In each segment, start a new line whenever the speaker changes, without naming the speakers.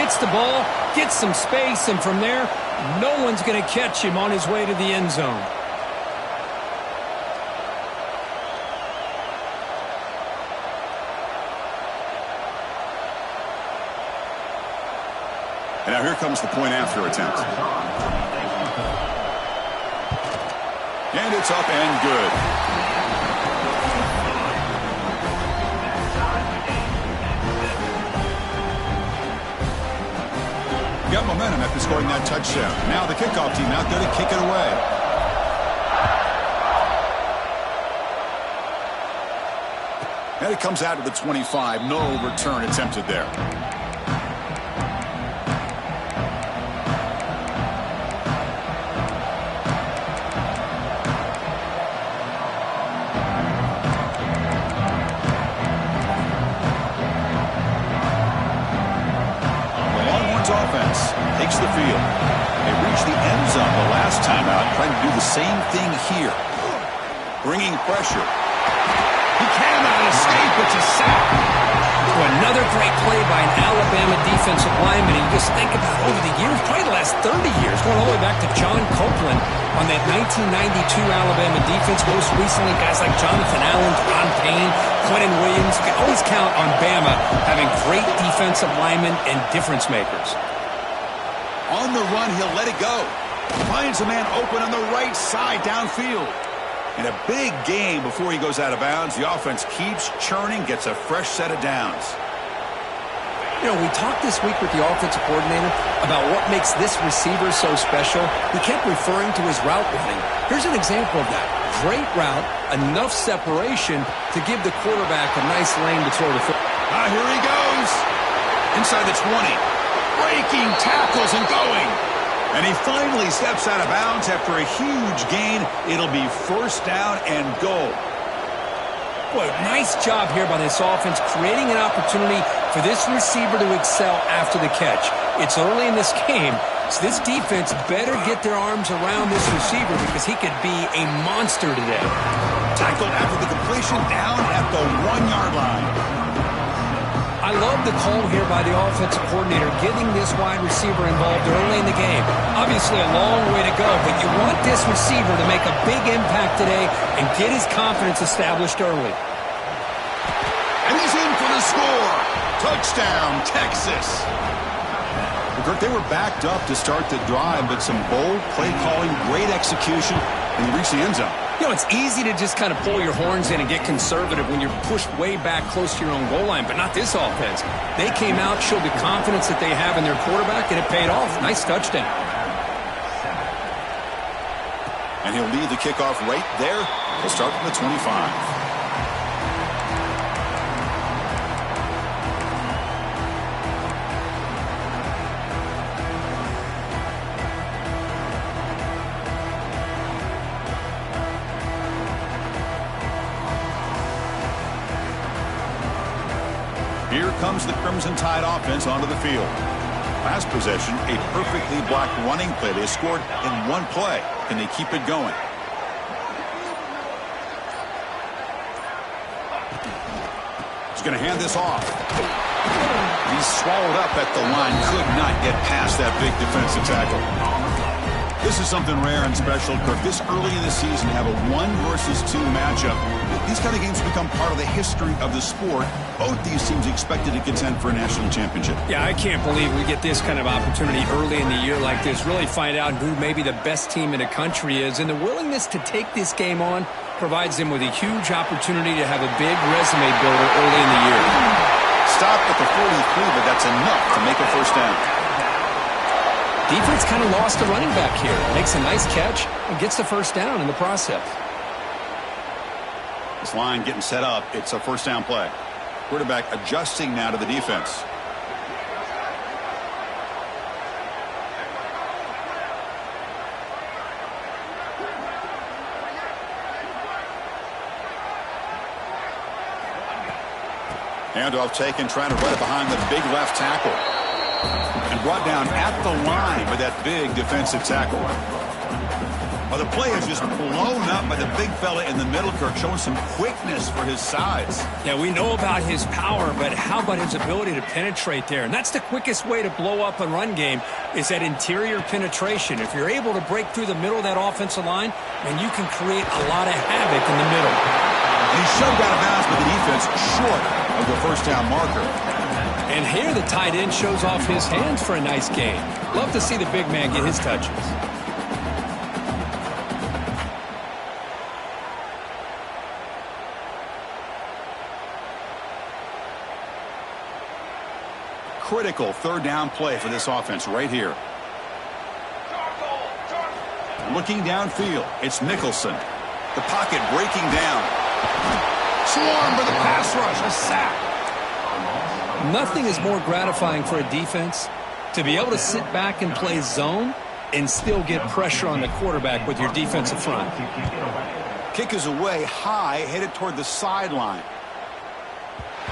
gets the ball, gets some space, and from there, no one's going to catch him on his way to the end zone.
And now here comes the point after attempt. And it's up and good. Got momentum after scoring that touchdown. Now the kickoff team out there to kick it away. And it comes out to the 25. No return attempted there. Takes the field. They reached the end zone the last time out, trying to do the same thing here. Bringing pressure. He cannot escape. It's a sack.
Another great play by an Alabama defensive lineman. And you just think about over the years, probably the last 30 years, going all the way back to John Copeland on that 1992 Alabama defense. Most recently, guys like Jonathan Allen, Ron Payne, Quentin Williams. You can always count on Bama having great defensive linemen and difference makers.
On the run, he'll let it go. Finds a man open on the right side downfield. And a big gain before he goes out of bounds. The offense keeps churning, gets a fresh set of downs.
You know, we talked this week with the offensive coordinator about what makes this receiver so special. He kept referring to his route running. Here's an example of that. Great route, enough separation to give the quarterback a nice lane to throw the football.
Here he goes. Inside the 20. Breaking tackles and going. And he finally steps out of bounds after a huge gain. It'll be first down and goal.
Boy, nice job here by this offense, creating an opportunity for this receiver to excel after the catch. It's early in this game, so this defense better get their arms around this receiver because he could be a monster today.
Tackled after the completion, down at the 1-yard line.
I love the call here by the offensive coordinator, getting this wide receiver involved early in the game. Obviously a long way to go, but you want this receiver to make a big impact today and get his confidence established early.
And he's in for the score. Touchdown, Texas. Well, Kirk, they were backed up to start the drive, but some bold play calling, great execution, and he reached the end zone.
You know, it's easy to just kind of pull your horns in and get conservative when you're pushed way back close to your own goal line, but not this offense. They came out, showed the confidence that they have in their quarterback, and it paid off. Nice touchdown.
And he'll lead the kickoff right there. He'll start from the 25. Here comes the Crimson Tide offense onto the field. Last possession, a perfectly blocked running play. They scored in one play. Can they keep it going? He's going to hand this off. He's swallowed up at the line. Could not get past that big defensive tackle. This is something rare and special, Kirk. This early in the season, have a 1 versus 2 matchup. These kind of games become part of the history of the sport. Both these teams expected to contend for a national championship.
Yeah, I can't believe we get this kind of opportunity early in the year like this. Really find out who maybe the best team in the country is. And the willingness to take this game on provides them with a huge opportunity to have a big resume builder early in the year.
Stop at the 43, but that's enough to make a first down.
Defense kind of lost a running back here. Makes a nice catch and gets the first down in the process.
This line getting set up. It's a first down play. Quarterback adjusting now to the defense. Handoff taken, trying to run it behind the big left tackle. And brought down at the line with that big defensive tackle. Well, the play is just blown up by the big fella in the middle, Kirk, showing some quickness for his size.
Yeah, we know about his power, but how about his ability to penetrate there? And that's the quickest way to blow up a run game is that interior penetration. If you're able to break through the middle of that offensive line, then you can create a lot of havoc in the middle.
And he's shoved out of bounds by the defense short of the first down marker.
And here the tight end shows off his hands for a nice gain. Love to see the big man get his touches.
Critical third down play for this offense right here. Looking downfield, it's Nicholson. The pocket breaking down. Swarmed by the pass rush, a sack.
Nothing is more gratifying for a defense to be able to sit back and play zone and still get pressure on the quarterback with your defensive front.
Kick is away high, headed toward the sideline.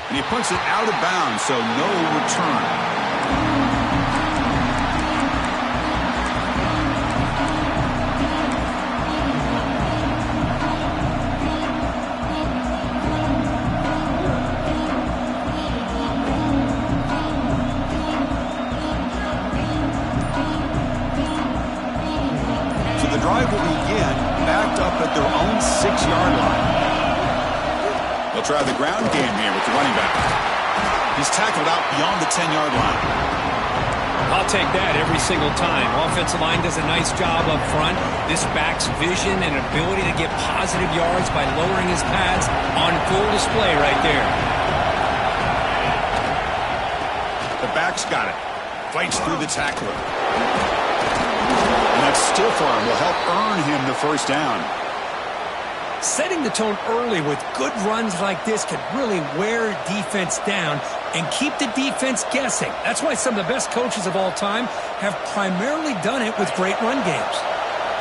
And he punts it out of bounds, so no return. So the drive will begin backed up at their own 6-yard line. They'll try the ground game here with the running back. He's tackled out beyond the 10-yard line.
I'll take that every single time. Offensive line does a nice job up front. This back's vision and ability to get positive yards by lowering his pads on full display right there.
The back's got it. Fights through the tackler. And that stiff arm will help earn him the first down.
Setting the tone early with good runs like this can really wear defense down and keep the defense guessing. That's why some of the best coaches of all time have primarily done it with great run games.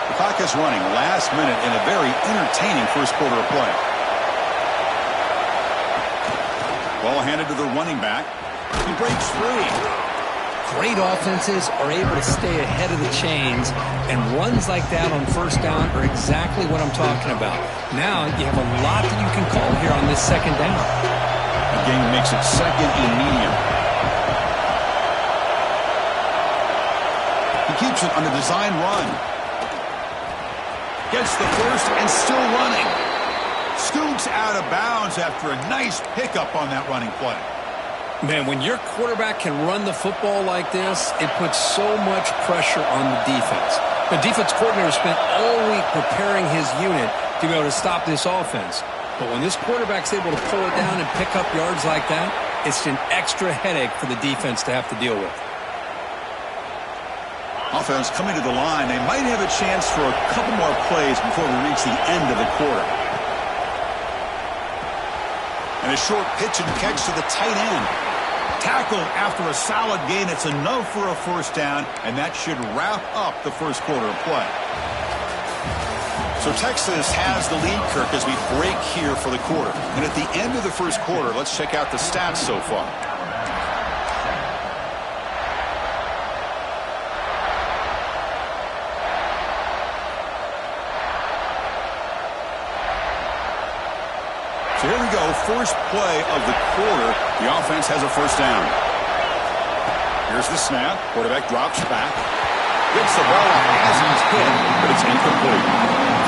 The clock is running last minute in a very entertaining first quarter of play. Ball handed to the running back. He breaks free.
Great offenses are able to stay ahead of the chains, and runs like that on first down are exactly what I'm talking about. Now you have a lot that you can call here on this second down.
The game makes it second and medium. He keeps it on a design run. Gets the first and still running. Scoots out of bounds after a nice pickup on that running play.
Man, when your quarterback can run the football like this, it puts so much pressure on the defense. The defense coordinator spent all week preparing his unit to be able to stop this offense. But when this quarterback's able to pull it down and pick up yards like that, it's an extra headache for the defense to have to deal with.
Offense coming to the line. They might have a chance for a couple more plays before we reach the end of the quarter. And a short pitch and catch to the tight end. Tackled after a solid gain. It's enough for a first down, and that should wrap up the first quarter of play. So Texas has the lead, Kirk, as we break here for the quarter. And at the end of the first quarter, let's check out the stats so far. So here we go, first play of the quarter. The offense has a first down. Here's the snap. Quarterback drops back. Gets the ball out as he's hit, but it's incomplete.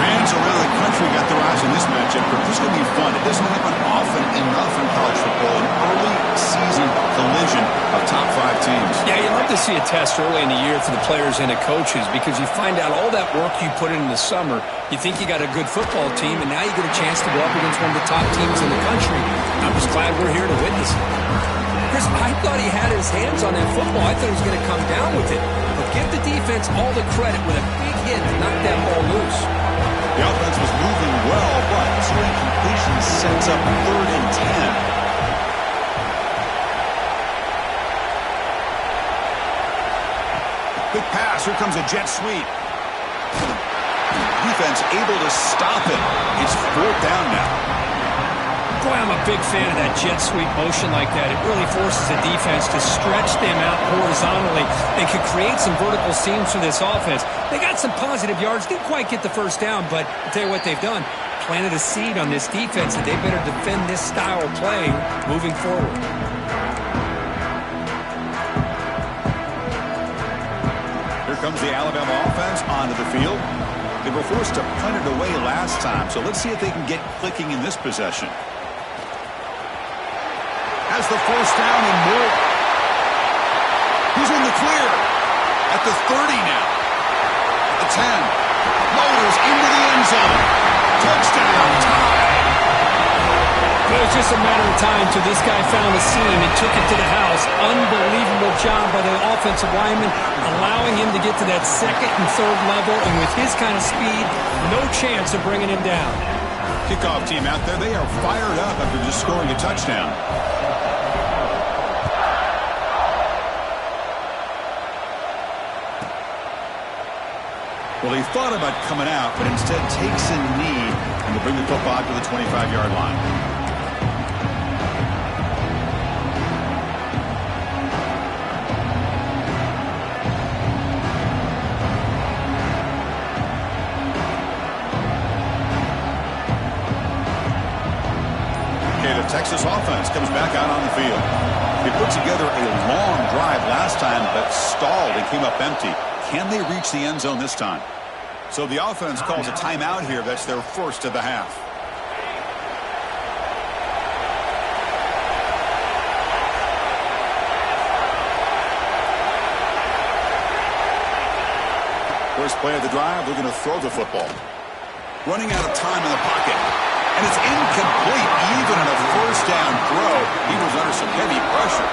Fans around the country got their eyes on this matchup, but this is going to be fun. It doesn't happen often enough in college football, an early season collision of top 5 teams.
Yeah, you love to see a test early in the year for the players and the coaches because you find out all that work you put in the summer. You think you got a good football team, and now you get a chance to go up against one of the top teams in the country. I'm just glad we're here to witness it. Chris, I thought he had his hands on that football. I thought he was going to come down with it. But give the defense all the credit with a big hit to knock that ball loose.
The offense was moving well, but 2 incompletions sets up 3rd and 10. Big pass. Here comes a jet sweep. Defense able to stop it. It's 4th down now.
Boy, I'm a big fan of that jet sweep motion like that. It really forces the defense to stretch them out horizontally and can create some vertical seams for this offense. They got some positive yards, didn't quite get the first down, but I'll tell you what they've done. Planted a seed on this defense that they better defend this style of play moving forward.
Here comes the Alabama offense onto the field. They were forced to punt it away last time, so let's see if they can get clicking in this possession. Has the first down and more. He's in the clear at the 30 now. The 10. Motors into the end zone. Touchdown, tie.
It was just a matter of time till this guy found a seam and took it to the house. Unbelievable job by the offensive lineman, allowing him to get to that second and third level, and with his kind of speed, no chance of bringing him down.
Kickoff team out there, they are fired up after just scoring a touchdown. Well, he thought about coming out, but instead takes a knee and will bring the football to the 25-yard line. Okay, the Texas offense comes back out on the field. They put together a long drive last time, but stalled and came up empty. Can they reach the end zone this time? So the offense calls a timeout here. That's their first of the half. First play of the drive, they're going to throw the football. Running out of time in the pocket. And it's incomplete, even on a first down throw. He was under some heavy pressure.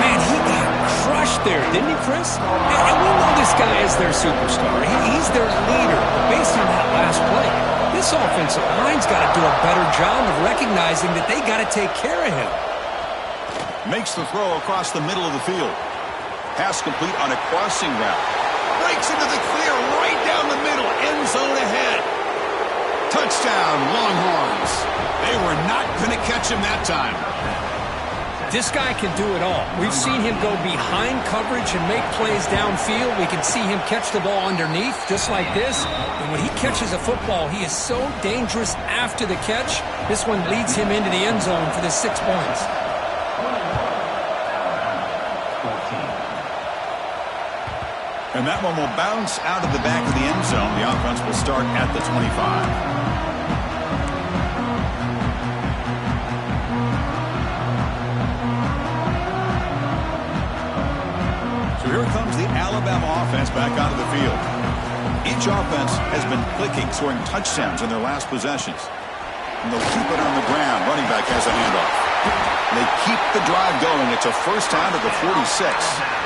Man, he got crushed there, didn't he, Chris? And we know this guy is their superstar. He's their leader. But based on that last play, this offensive line's got to do a better job of recognizing that they got to take care of him.
Makes the throw across the middle of the field. Pass complete on a crossing route. Breaks into the clear right down the middle. End zone ahead. Touchdown, Longhorns. They were not going to catch him that time.
This guy can do it all. We've seen him go behind coverage and make plays downfield. We can see him catch the ball underneath, just like this. And when he catches a football, he is so dangerous after the catch. This one leads him into the end zone for the 6 points.
And that one will bounce out of the back of the end zone. The offense will start at the 25. So here comes the Alabama offense back onto the field. Each offense has been clicking, scoring touchdowns in their last possessions. And they'll keep it on the ground. Running back has a handoff. And they keep the drive going. It's a first down at the 46.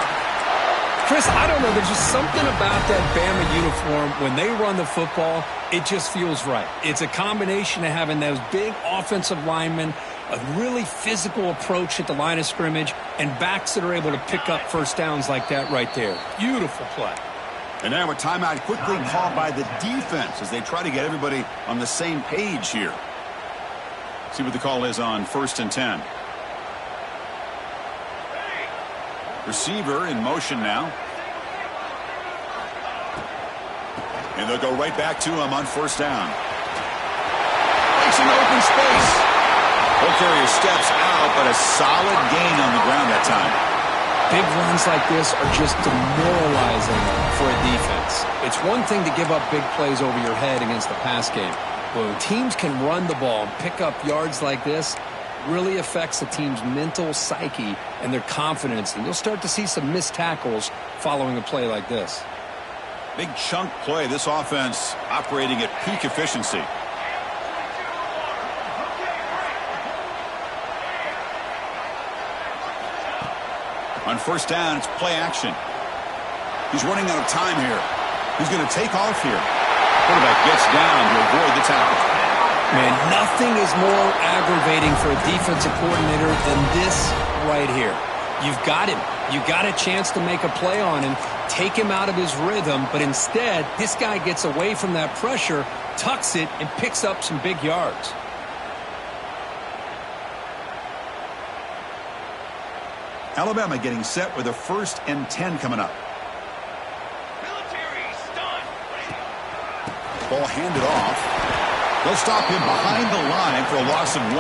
Chris, I don't know. There's just something about that Bama uniform. When they run the football, it just feels right. It's a combination of having those big offensive linemen, a really physical approach at the line of scrimmage, and backs that are able to pick up first downs like that right there. Beautiful play.
And now a timeout quickly called by the defense as they try to get everybody on the same page here. See what the call is on 1st and 10. Receiver in motion now. And they'll go right back to him on first down. Makes an open space. Ball carrier steps out, but a solid gain on the ground that time.
Big runs like this are just demoralizing for a defense. It's one thing to give up big plays over your head against the pass game. But when teams can run the ball and pick up yards like this, really affects the team's mental psyche and their confidence. And you'll start to see some missed tackles following a play like this.
Big chunk play. This offense operating at peak efficiency. On first down, it's play action. He's running out of time here. He's going to take off here. Quarterback gets down to avoid the tackle.
Man, nothing is more aggravating for a defensive coordinator than this right here. You've got him. You've got a chance to make a play on him, take him out of his rhythm, but instead, this guy gets away from that pressure, tucks it, and picks up some big yards.
Alabama getting set with a 1st and 10 coming up. Ball handed off. They'll stop him behind the line for a loss of 1.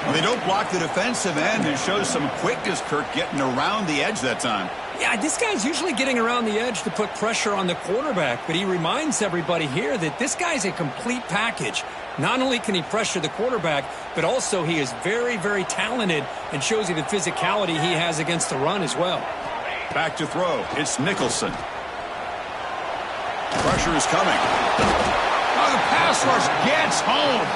Well, they don't block the defensive end and shows some quickness, Kirk, getting around the edge that time.
Yeah, this guy's usually getting around the edge to put pressure on the quarterback, but he reminds everybody here that this guy's a complete package. Not only can he pressure the quarterback, but also he is very, very talented and shows you the physicality he has against the run as well.
Back to throw. It's Nicholson. Pressure is coming. Oh, the pass rush gets home.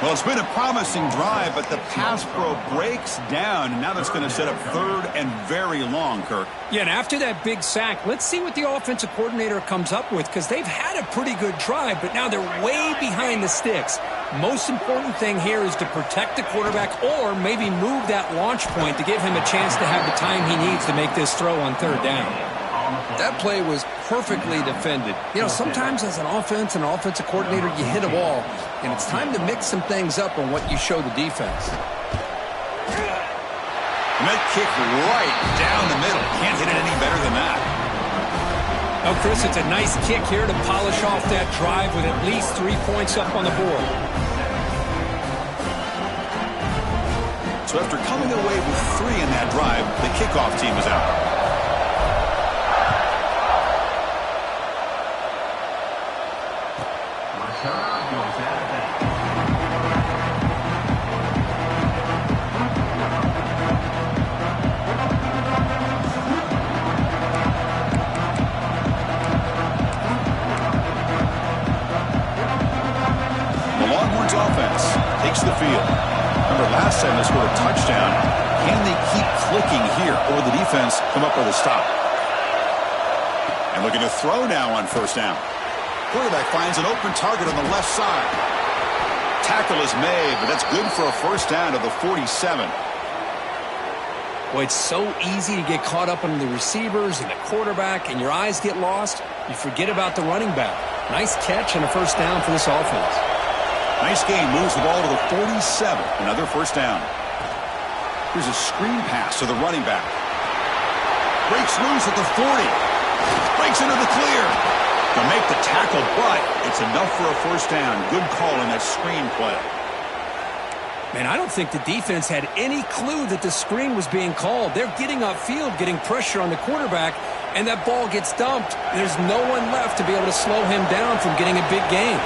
Well, it's been a promising drive, but the pass pro breaks down, and now that's going to set up 3rd and very long, Kirk.
Yeah, and after that big sack, let's see what the offensive coordinator comes up with, because they've had a pretty good drive, but now they're way behind the sticks. Most important thing here is to protect the quarterback or maybe move that launch point to give him a chance to have the time he needs to make this throw on 3rd down. That play was perfectly defended. You know, sometimes as an offensive coordinator, you hit a wall, and it's time to mix some things up on what you show the defense.
And that kick right down the middle. Can't hit it any better than that.
Oh, Chris, it's a nice kick here to polish off that drive with at least 3 points up on the board.
So after coming away with 3 in that drive, the kickoff team is out. The field. Remember, last time they scored a touchdown. Can they keep clicking here, or will the defense come up with a stop? And looking to throw now on 1st down. Quarterback finds an open target on the left side. Tackle is made, but that's good for a 1st down to the 47.
Well, it's so easy to get caught up on the receivers and the quarterback, and your eyes get lost. You forget about the running back. Nice catch and a 1st down for this offense.
Nice game, moves the ball to the 47. Another 1st down. Here's a screen pass to the running back. Breaks loose at the 40. Breaks into the clear. They'll make the tackle, but it's enough for a 1st down. Good call on that screen play.
Man, I don't think the defense had any clue that the screen was being called. They're getting upfield, getting pressure on the quarterback, and that ball gets dumped. There's no one left to be able to slow him down from getting a big gain.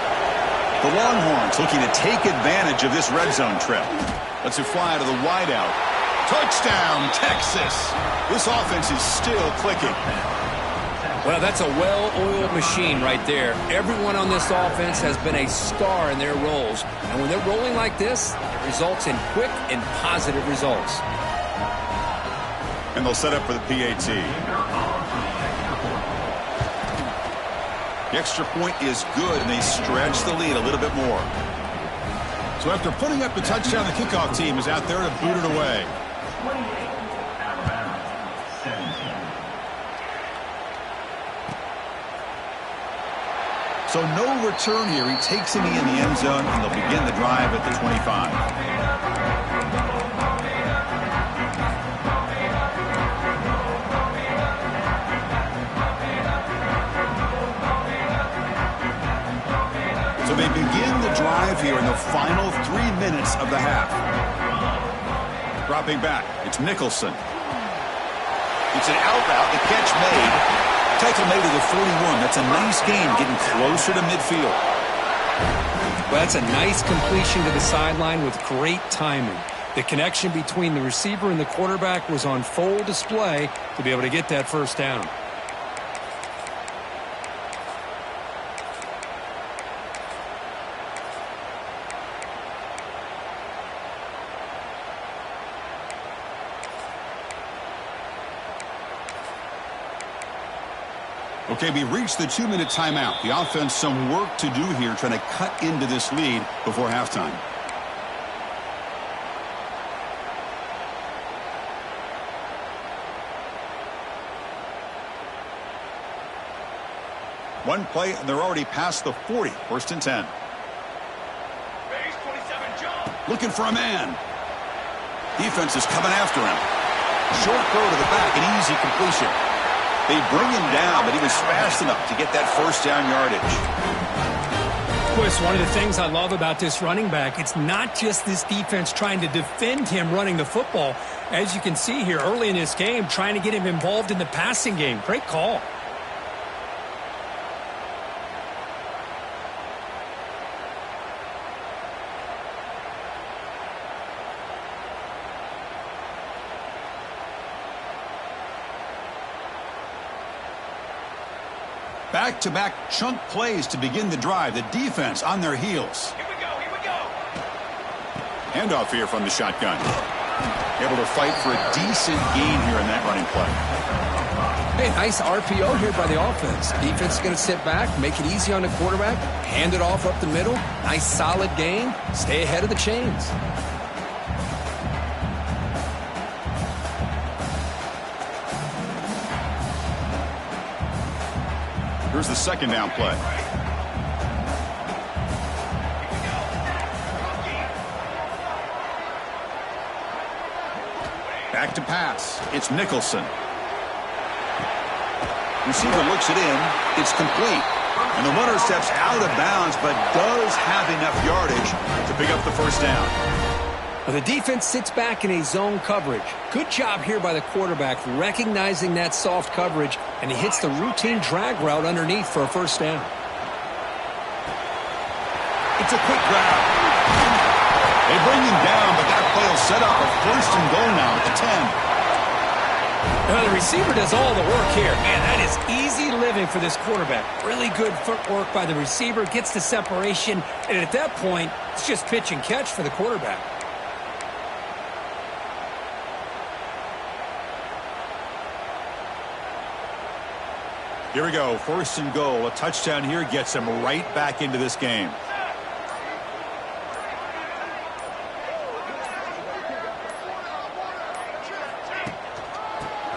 The Longhorns looking to take advantage of this red zone trip. Lets it fly to the wideout. Touchdown, Texas. This offense is still clicking.
Well, that's a well-oiled machine right there. Everyone on this offense has been a star in their roles. And when they're rolling like this, it results in quick and positive results.
And they'll set up for the PAT. The extra point is good, and they stretch the lead a little bit more. So after putting up the touchdown, the kickoff team is out there to boot it away. So no return here. He takes him in the end zone, and they'll begin the drive at the 25. So they begin the drive here in the final 3 minutes of the half. Dropping back, it's Nicholson. It's an out route, the catch made. Tackle made to the 41. That's a nice gain, getting closer to midfield.
Well, that's a nice completion to the sideline with great timing. The connection between the receiver and the quarterback was on full display to be able to get that 1st down.
Okay, we reached the 2-minute timeout. The offense some work to do here, trying to cut into this lead before halftime. One play, and they're already past the 40. 1st and 10. Looking for a man. Defense is coming after him. Short throw to the back, an easy completion. They bring him down, but he was fast enough to get that first down yardage.
Chris, one of the things I love about this running back, it's not just this defense trying to defend him running the football. As you can see here early in this game, trying to get him involved in the passing game. Great call.
Back-to-back chunk plays to begin the drive. The defense on their heels.
Here we go.
Handoff here from the shotgun. Able to fight for a decent gain here in that running play.
Hey, nice RPO here by the offense. Defense is going to sit back, make it easy on the quarterback, hand it off up the middle. Nice solid gain. Stay ahead of the chains.
Here's the second down play. Back to pass. It's Nicholson. Receiver looks it in. It's complete. And the runner steps out of bounds, but does have enough yardage to pick up the first down.
Well, the defense sits back in a zone coverage. Good job here by the quarterback recognizing that soft coverage, and he hits the routine drag route underneath for a first down.
It's a quick grab. They bring him down, but that play will set up a first and goal now at the 10.
Well, the receiver does all the work here. Man, that is easy living for this quarterback. Really good footwork by the receiver, gets the separation, and at that point, it's just pitch and catch for the quarterback.
Here we go, first and goal. A touchdown here gets him right back into this game.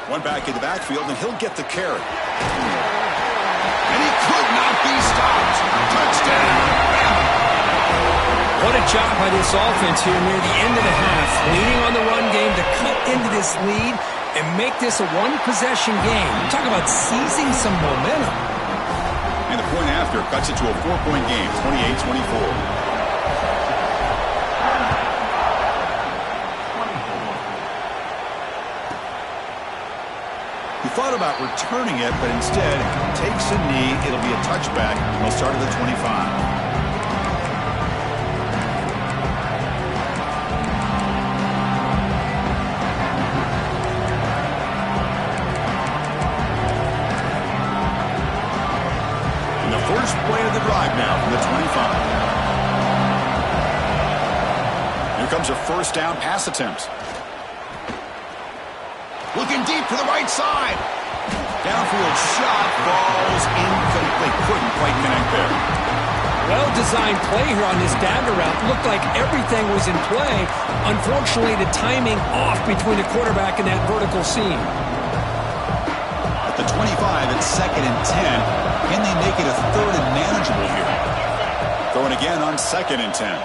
One back in the backfield, and he'll get the carry. And he could not be stopped. Touchdown!
What a job by this offense here near the end of the half. Leaning on the run game to cut into this lead and make this a one-possession game. Talk about seizing some momentum.
And the point after cuts it to a 4-point game, 28-24. He thought about returning it, but instead takes a knee. It'll be a touchback. He'll start at the 25. First play of the drive now from the 25. Here comes a first down pass attempt. Looking deep to the right side. Downfield shot, balls incomplete. Couldn't quite connect there.
Well-designed play here on this dagger route. Looked like everything was in play. Unfortunately, the timing off between the quarterback and that vertical seam.
At the 25, it's 2nd and 10. Can they make it a 3rd and manageable here? Throwing again on 2nd and 10.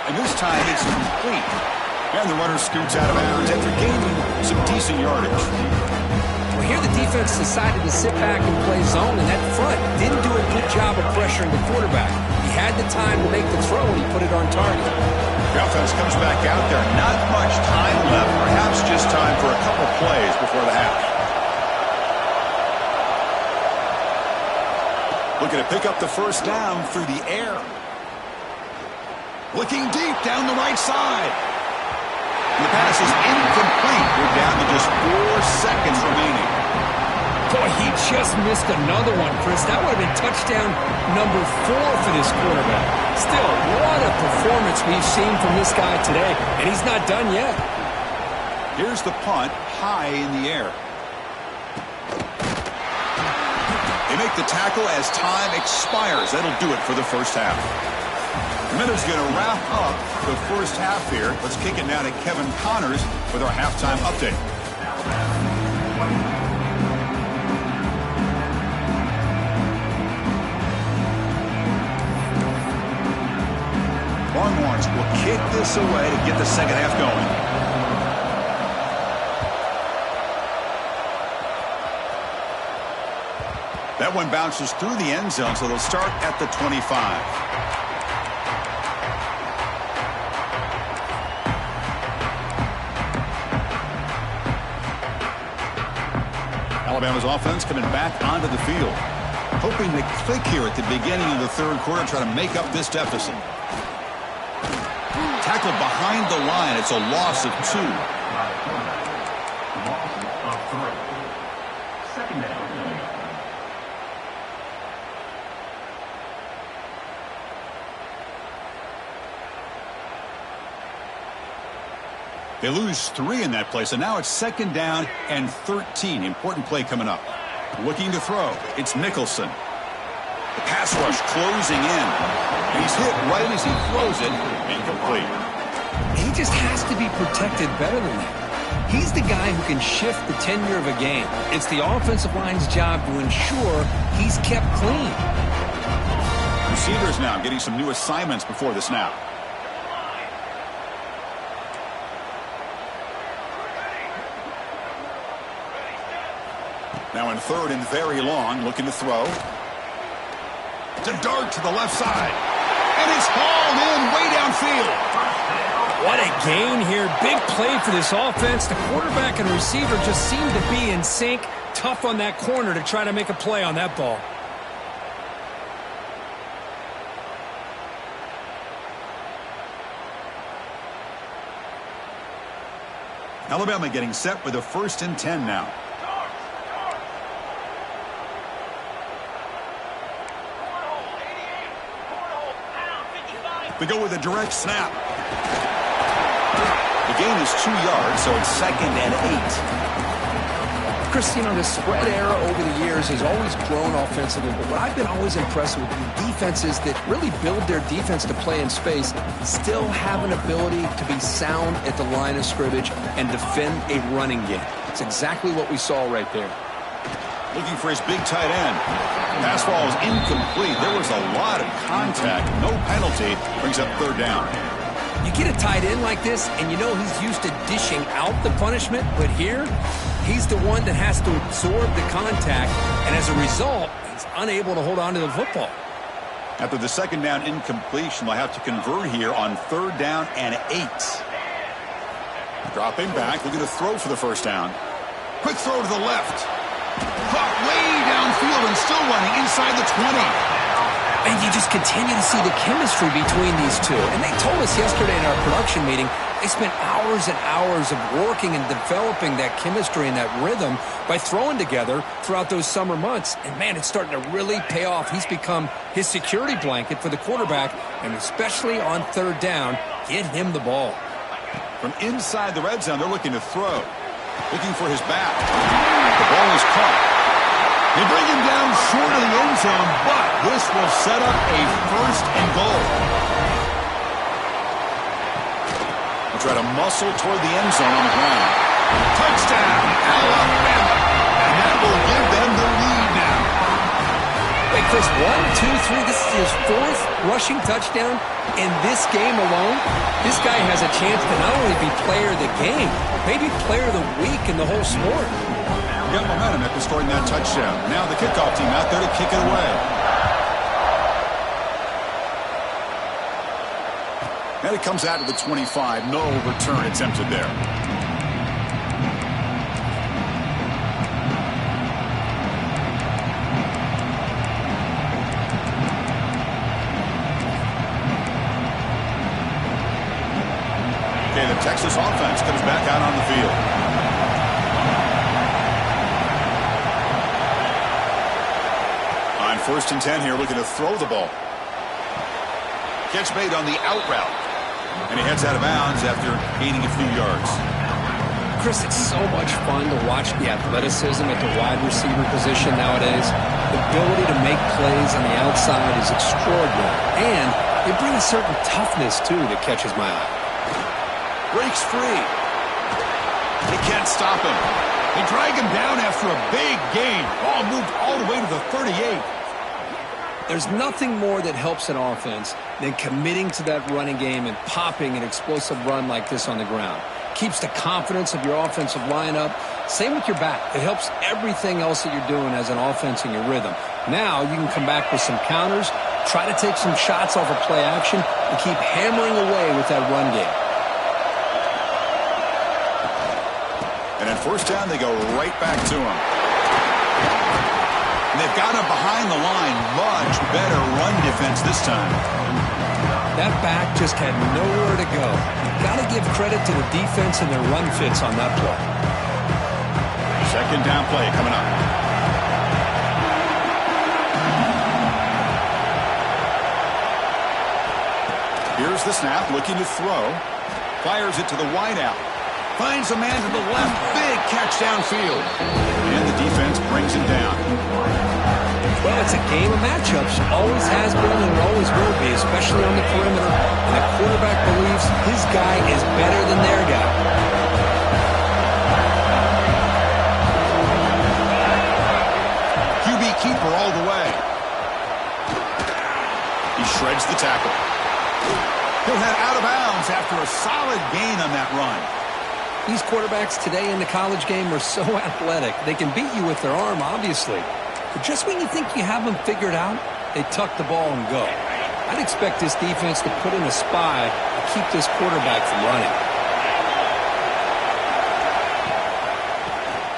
And this time it's complete. And the runner scoots out of bounds after gaining some decent yardage.
Well, here the defense decided to sit back and play zone, and that front didn't do a good job of pressuring the quarterback. He had the time to make the throw, and he put it on target.
The offense comes back out there. Not much time left. Perhaps just time for a couple plays before the half. Looking to pick up the first down through the air. Looking deep down the right side. And the pass is incomplete. We're down to just 4 seconds remaining.
Boy, he just missed another one, Chris. That would have been touchdown number 4 for this quarterback. Still, what a performance we've seen from this guy today, and he's not done yet.
Here's the punt, high in the air. They make the tackle as time expires. That'll do it for the first half. The Miners going to wrap up the first half here. Let's kick it now to Kevin Connors with our halftime update. Longhorns will kick this away to get the second half going. That one bounces through the end zone, so they'll start at the 25. Alabama's offense coming back onto the field, hoping to click here at the beginning of the third quarter, try to make up this deficit. Tackled behind the line. It's a loss of 2.
Second down.
They lose 3 in that play, so now it's second down and 13. Important play coming up. Looking to throw. It's Nicholson. The pass rush closing in. And he's hit right as he throws it. Incomplete.
He just has to be protected better than that. He's the guy who can shift the tenure of a game. It's the offensive line's job to ensure he's kept clean.
Receivers now getting some new assignments before the snap. Now in third and very long, looking to throw. To dart to the left side. And it's hauled in way downfield.
What a gain here. Big play for this offense. The quarterback and receiver just seem to be in sync. Tough on that corner to try to make a play on that ball.
Alabama getting set with a 1st and 10 now. They go with a direct snap. The gain is 2 yards, so it's 2nd and 8.
Chris, you know, the spread era over the years has always grown offensively, but what I've been always impressed with defenses that really build their defense to play in space still have an ability to be sound at the line of scrimmage and defend a running game. It's exactly what we saw right there.
Looking for his big tight end. Pass ball is incomplete. There was a lot of contact. No penalty. Brings up 3rd down.
You get a tight end like this, and you know he's used to dishing out the punishment, but here, he's the one that has to absorb the contact, and as a result, he's unable to hold on to the football.
After the 2nd down incompletion, they'll have to convert here on 3rd down and 8. Dropping back, looking to throw for the 1st down. Quick throw to the left. Caught way downfield and still running inside the 20.
And you just continue to see the chemistry between these two. And they told us yesterday in our production meeting, they spent hours and hours of working and developing that chemistry and that rhythm by throwing together throughout those summer months. And, man, it's starting to really pay off. He's become his security blanket for the quarterback, and especially on 3rd down, get him the ball.
From inside the red zone, they're looking to throw. Looking for his back. The ball is caught. They bring him down short of the end zone, but this will set up a 1st and goal. They'll try to muscle toward the end zone on the ground. Touchdown, Alabama. And that will give them the lead now.
Wait, Chris, 1, 2, 3. This is his 4th rushing touchdown in this game alone. This guy has a chance to not only be player of the game, maybe player of the week in the whole sport.
Got momentum after scoring that touchdown. Now the kickoff team out there to kick it away. And it comes out to the 25. No return attempted there. Okay, the Texas offense comes back out on the field. On 1st and 10 here, looking to throw the ball. Catch made on the out route. And he heads out of bounds after gaining a few yards.
Chris, it's so much fun to watch the athleticism at the wide receiver position nowadays. The ability to make plays on the outside is extraordinary. And they bring a certain toughness, too, that catches my eye.
Breaks free. They can't stop him. They drag him down after a big gain. Ball moved all the way to the 38.
There's nothing more that helps an offense than committing to that running game and popping an explosive run like this on the ground. Keeps the confidence of your offensive line up. Same with your back. It helps everything else that you're doing as an offense in your rhythm. Now you can come back with some counters, try to take some shots off of play action, and keep hammering away with that run game.
And at first down, they go right back to him. And they've got him behind the line. Much better run defense this time.
That back just had nowhere to go. You've got to give credit to the defense and their run fits on that play.
Second down play coming up. Here's the snap, looking to throw. Fires it to the wideout. Finds a man to the left. Big catch downfield. And the defense brings him down.
Well, it's a game of matchups. Always has been and always will be, especially on the perimeter. And the quarterback believes his guy is better than their guy.
QB keeper all the way. He shreds the tackle. He'll head out of bounds after a solid gain on that run.
These quarterbacks today in the college game are so athletic. They can beat you with their arm, obviously. But just when you think you have them figured out, they tuck the ball and go. I'd expect this defense to put in a spy to keep this quarterback from running.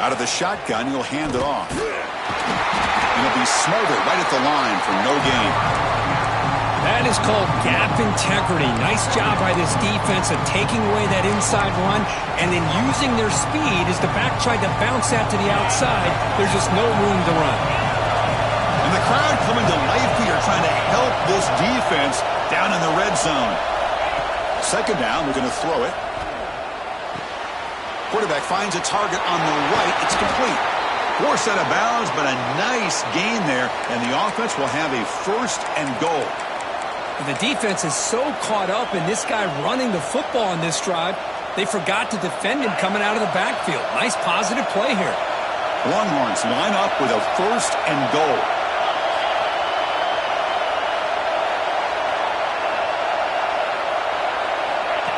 Out of the shotgun, he'll hand it off. And he'll be smothered right at the line for no gain.
That is called gap integrity. Nice job by this defense of taking away that inside run and then using their speed as the back tried to bounce that to the outside. There's just no room to run.
And the crowd coming to life here trying to help this defense down in the red zone. Second down, we're going to throw it. Quarterback finds a target on the right. It's complete. Forced out of bounds, but a nice gain there, and the offense will have a first and goal.
The defense is so caught up in this guy running the football on this drive, they forgot to defend him coming out of the backfield. Nice positive play here.
Longhorns line up with a first and goal.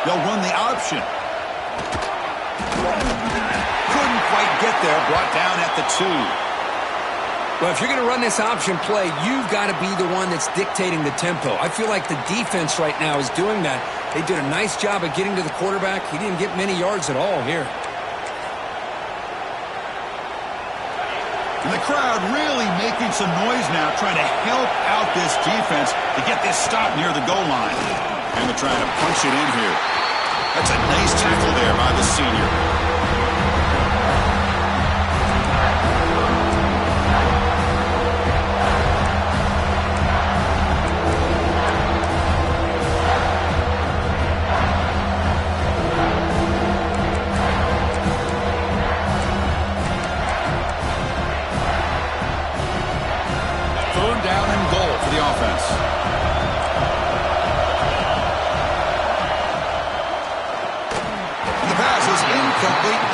They'll run the option. Couldn't quite get there, brought down at the 2.
Well, if you're going to run this option play, you've got to be the one that's dictating the tempo. I feel like the defense right now is doing that. They did a nice job of getting to the quarterback. He didn't get many yards at all here.
And the crowd really making some noise now, trying to help out this defense to get this stop near the goal line. And they're trying to punch it in here. That's a nice tackle there by the senior.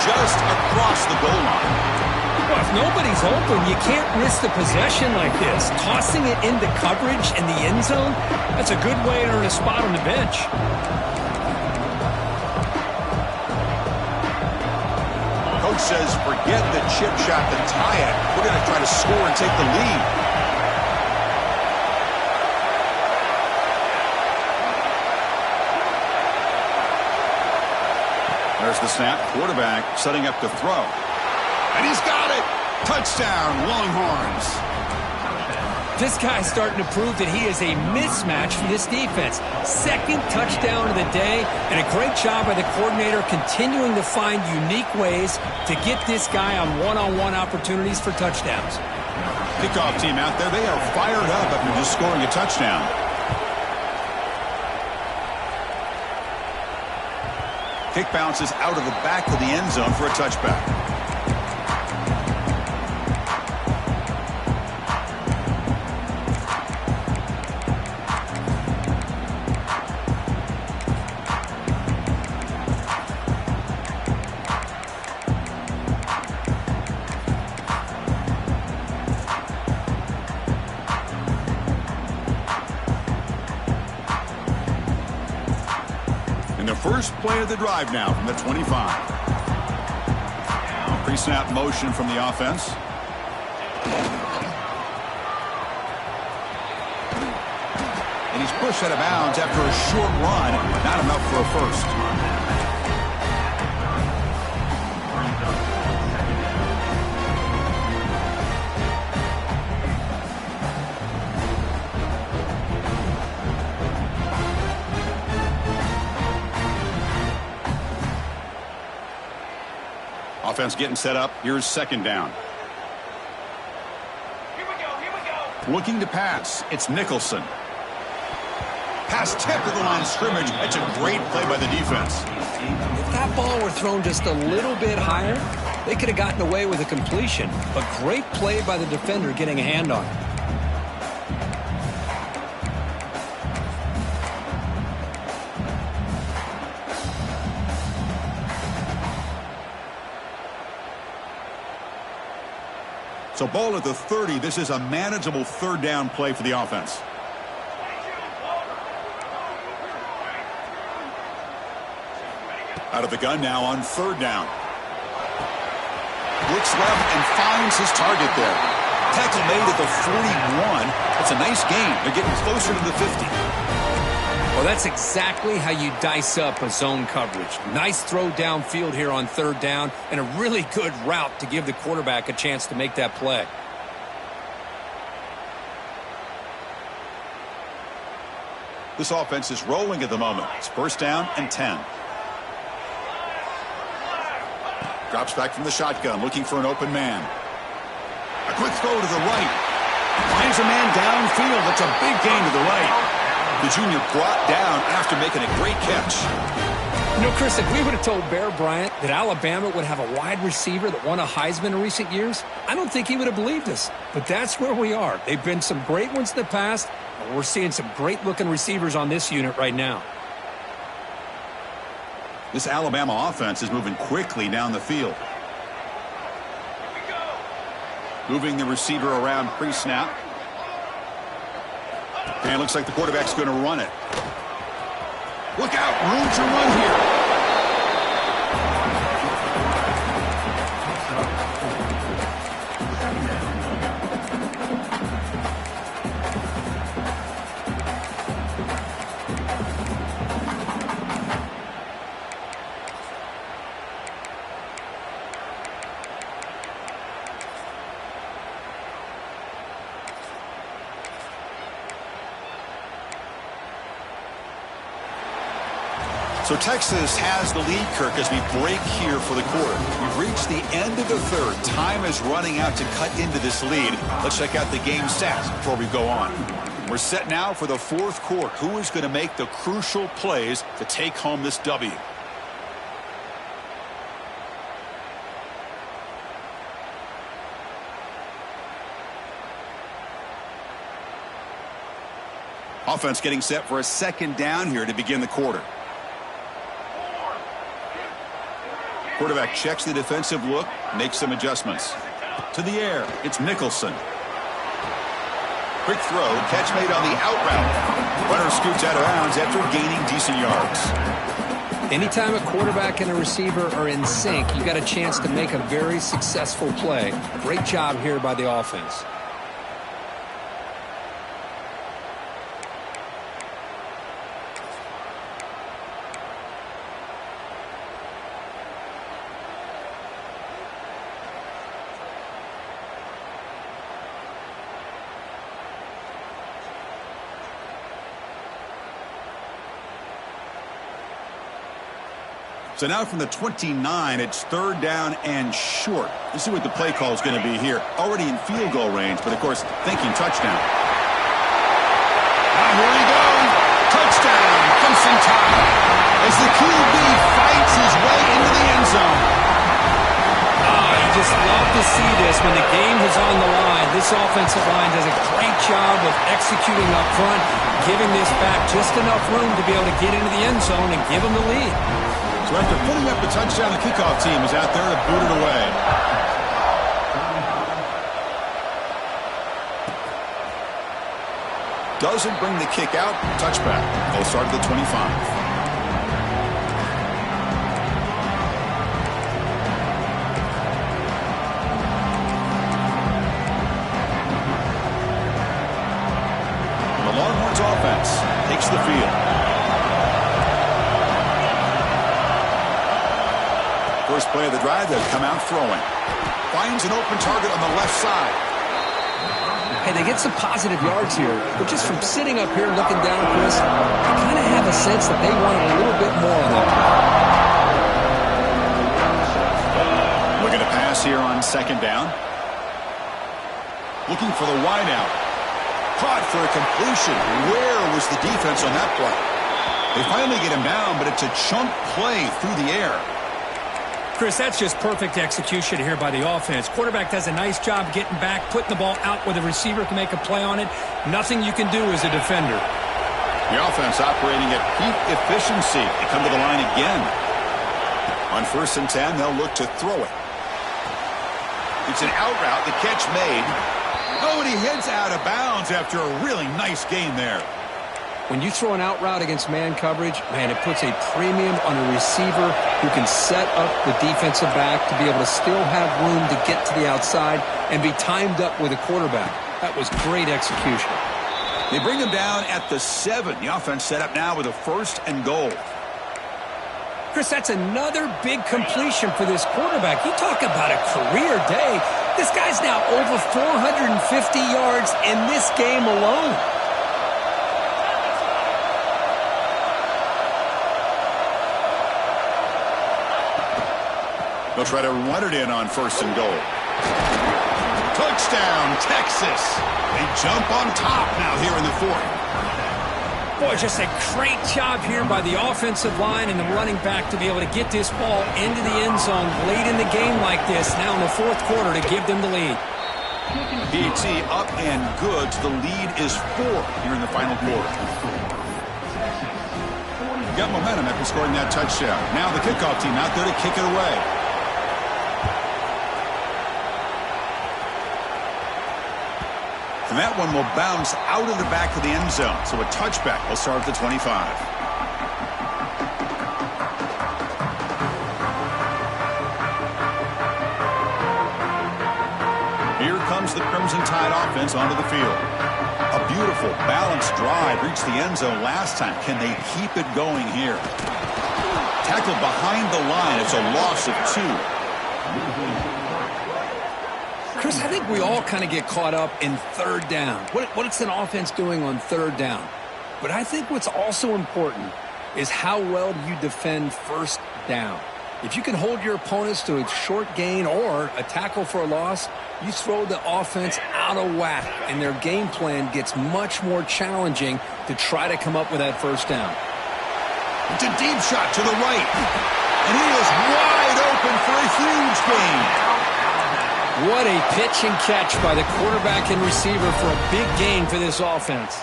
Just across the goal line.
Well, if nobody's open, you can't miss the possession like this. Tossing it into coverage in the end zone, that's a good way to earn a spot on the bench.
Coach says, forget the chip shot to tie it. We're going to try to score and take the lead. There's the snap. Quarterback setting up to throw. And he's got it. Touchdown, Longhorns.
This guy's starting to prove that he is a mismatch for this defense. Second touchdown of the day, and a great job by the coordinator continuing to find unique ways to get this guy on one-on-one opportunities for touchdowns.
Kickoff team out there, they are fired up after just scoring a touchdown. Kick bounces out of the back of the end zone for a touchback. First play of the drive now from the 25. Pre-snap motion from the offense. And he's pushed out of bounds after a short run. Not enough for a first. Offense getting set up. Here's second down.
Here we go.
Looking to pass. It's Nicholson. Pass tip to the line of scrimmage. That's a great play by the defense.
If that ball were thrown just a little bit higher, they could have gotten away with a completion. But great play by the defender getting a hand on it.
So ball at the 30. This is a manageable third down play for the offense. Out of the gun now on third down. Looks left and finds his target there. Tackle made at the 41. It's a nice gain. They're getting closer to the 50.
Well, that's exactly how you dice up a zone coverage. Nice throw downfield here on third down, and a really good route to give the quarterback a chance to make that play.
This offense is rolling at the moment. It's first down and 10. Drops back from the shotgun, looking for an open man. A quick throw to the right. Finds a man downfield. That's a big gain to the right. The junior brought down after making a great catch.
You know, Chris, if we would have told Bear Bryant that Alabama would have a wide receiver that won a Heisman in recent years, I don't think he would have believed us. But that's where we are. They've been some great ones in the past, and we're seeing some great-looking receivers on this unit right now.
This Alabama offense is moving quickly down the field. Moving the receiver around pre-snap. And it looks like the quarterback's going to run it. Look out, room to run here. So Texas has the lead, Kirk, as we break here for the quarter. We've reached the end of the third. Time is running out to cut into this lead. Let's check out the game stats before we go on. We're set now for the fourth quarter. Who is going to make the crucial plays to take home this W? Offense getting set for a second down here to begin the quarter. Quarterback checks the defensive look, makes some adjustments. To the air, it's Nicholson. Quick throw, catch made on the out route. Runner scoots out of bounds after gaining decent yards.
Anytime a quarterback and a receiver are in sync, you got a chance to make a very successful play. Great job here by the offense.
So now from the 29, it's third down and short. Let's see what the play call is going to be here. Already in field goal range, but of course, thinking touchdown. Now here he goes. Touchdown. Clemson time. As the QB fights his way into the end zone.
You just love to see this when the game is on the line. This offensive line does a great job of executing up front, giving this back just enough room to be able to get into the end zone and give them the lead.
So after putting up the touchdown, the kickoff team is out there to boot it away. Doesn't bring the kick out. Touchback. They'll start at the 25. first play of the drive, they'll come out throwing. Finds an open target on the left side.
Hey, they get some positive yards here, but just from sitting up here looking down, Chris, I kind of have a sense that they wanted a little bit more on that play.
Looking to pass here on second down. Looking for the wideout. Caught for a completion. Where was the defense on that play? They finally get him down, but it's a chunk play through the air.
Chris, that's just perfect execution here by the offense. Quarterback does a nice job getting back, putting the ball out where the receiver can make a play on it. Nothing you can do as a defender.
The offense operating at peak efficiency. They come to the line again. On 1st and 10, they'll look to throw it. It's an out route. The catch made. Oh, and he heads out of bounds after a really nice gain there.
When you throw an out route against man coverage, man, it puts a premium on a receiver who can set up the defensive back to be able to still have room to get to the outside and be timed up with a quarterback. That was great execution.
They bring him down at the 7. The offense set up now with a 1st and goal.
Chris, that's another big completion for this quarterback. You talk about a career day. This guy's now over 450 yards in this game alone.
They'll try to run it in on 1st and goal. Touchdown, Texas. They jump on top now here in the 4th.
Boy, just a great job here by the offensive line and the running back to be able to get this ball into the end zone late in the game like this, now in the 4th quarter, to give them the lead.
PAT up and good. The lead is 4 here in the final quarter. Got momentum after scoring that touchdown. Now the kickoff team out there to kick it away. And that one will bounce out of the back of the end zone. So a touchback will start at the 25. Here comes the Crimson Tide offense onto the field. A beautiful, balanced drive reached the end zone last time. Can they keep it going here? Tackled behind the line. It's a loss of 2.
Chris, I think we all kind of get caught up in 3rd down. What's an offense doing on 3rd down? But I think what's also important is how well do you defend 1st down. If you can hold your opponents to a short gain or a tackle for a loss, you throw the offense out of whack, and their game plan gets much more challenging to try to come up with that 1st down.
It's a deep shot to the right. And he is wide open for a huge gain.
What a pitch and catch by the quarterback and receiver for a big gain for this offense.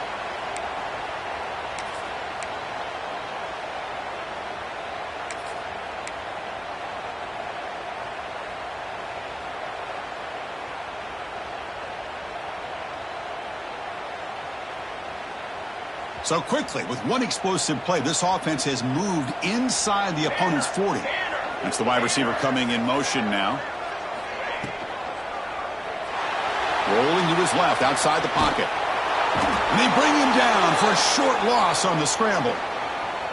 So quickly, with one explosive play, this offense has moved inside the opponent's 40. That's the wide receiver coming in motion now. Rolling to his left, outside the pocket. And they bring him down for a short loss on the scramble.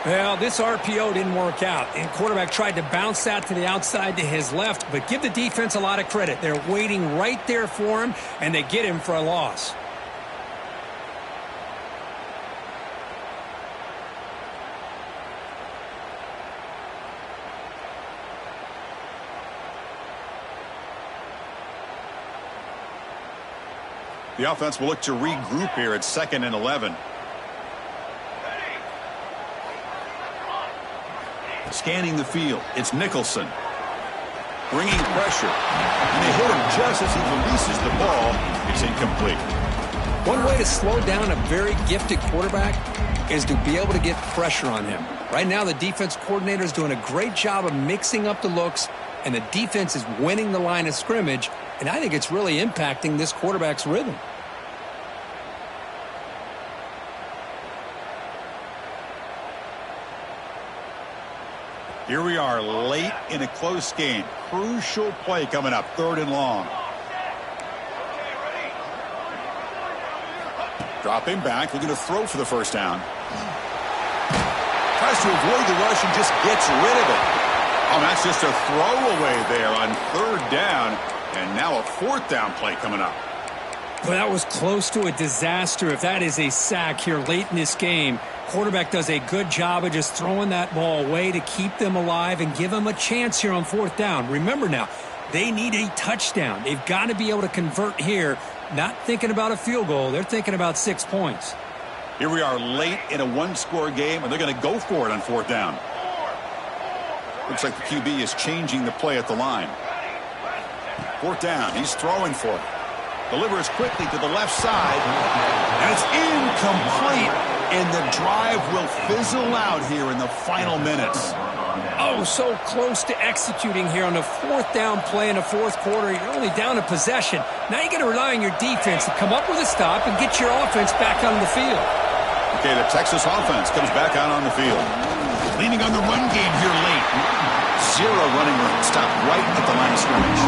Well, this RPO didn't work out, and quarterback tried to bounce that to the outside to his left, but give the defense a lot of credit. They're waiting right there for him, and they get him for a loss.
The offense will look to regroup here at 2nd and 11. Scanning the field, it's Nicholson. Bringing pressure. And they hit him just as he releases the ball. It's incomplete.
One way to slow down a very gifted quarterback is to be able to get pressure on him. Right now, the defense coordinator is doing a great job of mixing up the looks, and the defense is winning the line of scrimmage, and I think it's really impacting this quarterback's rhythm.
Here we are late in a close game. Crucial play coming up, 3rd and long. Dropping back, looking to throw for the 1st down. Tries to avoid the rush and just gets rid of it. Oh, that's just a throwaway there on third down. And now a fourth down play coming up.
Well, that was close to a disaster if that is a sack here late in this game. Quarterback does a good job of just throwing that ball away to keep them alive and give them a chance here on fourth down. Remember now, they need a touchdown. They've got to be able to convert here. Not thinking about a field goal. They're thinking about 6 points.
Here we are late in a one-score game, and they're going to go for it on fourth down. Looks like the QB is changing the play at the line. Fourth down. He's throwing for it. Delivers quickly to the left side. And it's incomplete. And the drive will fizzle out here in the final minutes.
Oh, so close to executing here on the fourth down play in the fourth quarter. You're only down a possession. Now you got to rely on your defense to come up with a stop and get your offense back on the field.
Okay, the Texas offense comes back out on the field. Leaning on the run game here late. Zero running room. Stopped right at the line of scrimmage.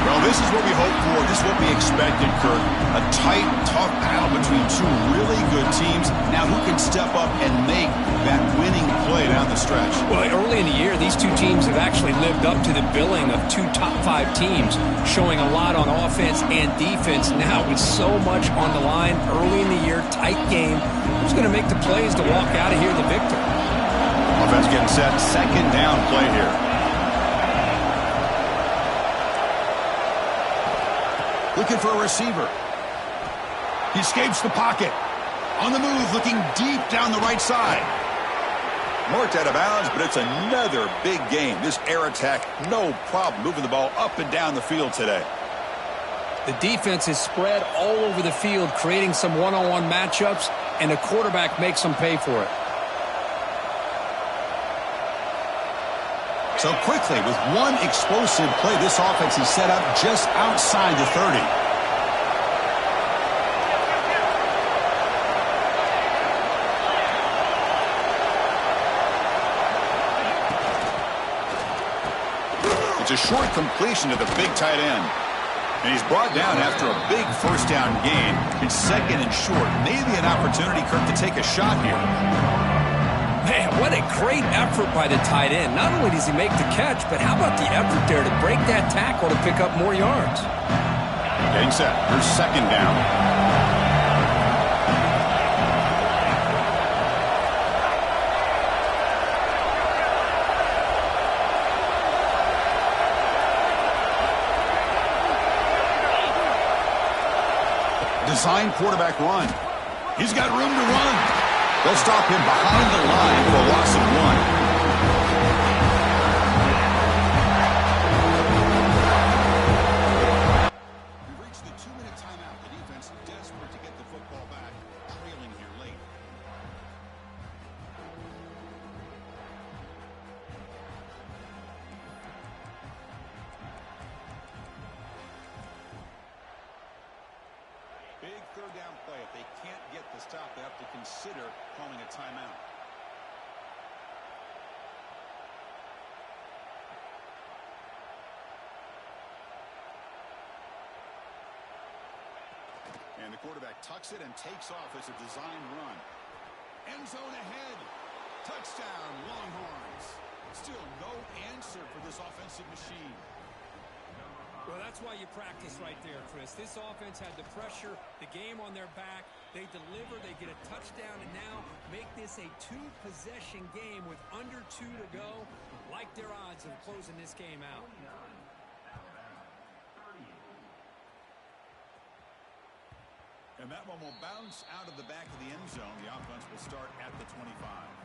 Well, this is what we hoped for. This is what we expected, Kurt. A tight, tough battle between two really good teams. Now, who can step up and make that winning play down the stretch?
Well, early in the year, these two teams have actually lived up to the billing of two top-5 teams, showing a lot on offense and defense. Now, with so much on the line early in the year, tight game, who's going to make the plays to walk out of here the victor?
Offense getting set. Second down play here. Looking for a receiver. He escapes the pocket. On the move, looking deep down the right side. Marked out of bounds, but it's another big game. This air attack, no problem moving the ball up and down the field today.
The defense is spread all over the field, creating some one-on-one matchups, and the quarterback makes them pay for it.
So quickly, with one explosive play, this offense is set up just outside the 30. It's a short completion to the big tight end. And he's brought down after a big first down gain. It's second and short. Maybe an opportunity, Kirk, to take a shot here.
Man, what a great effort by the tight end. Not only does he make the catch, but how about the effort there to break that tackle to pick up more yards?
Getting set. Here's second down. Design quarterback run. He's got room to run. They'll stop him behind the line for a loss of 1. We've reached the 2-minute timeout. The defense desperate to get the football back, trailing here late. Big third down play. If they can't get the stop, they have to consider calling a timeout. And the quarterback tucks it and takes off as a design run. End zone ahead. Touchdown, Longhorns. Still no answer for this offensive machine.
Well, that's why you practice right there, Chris. This offense had the pressure, the game on their back. They deliver, they get a touchdown, and now make this a 2-possession game with under 2 to go. Like their odds of closing this game out.
And that one will bounce out of the back of the end zone. The offense will start at the 25.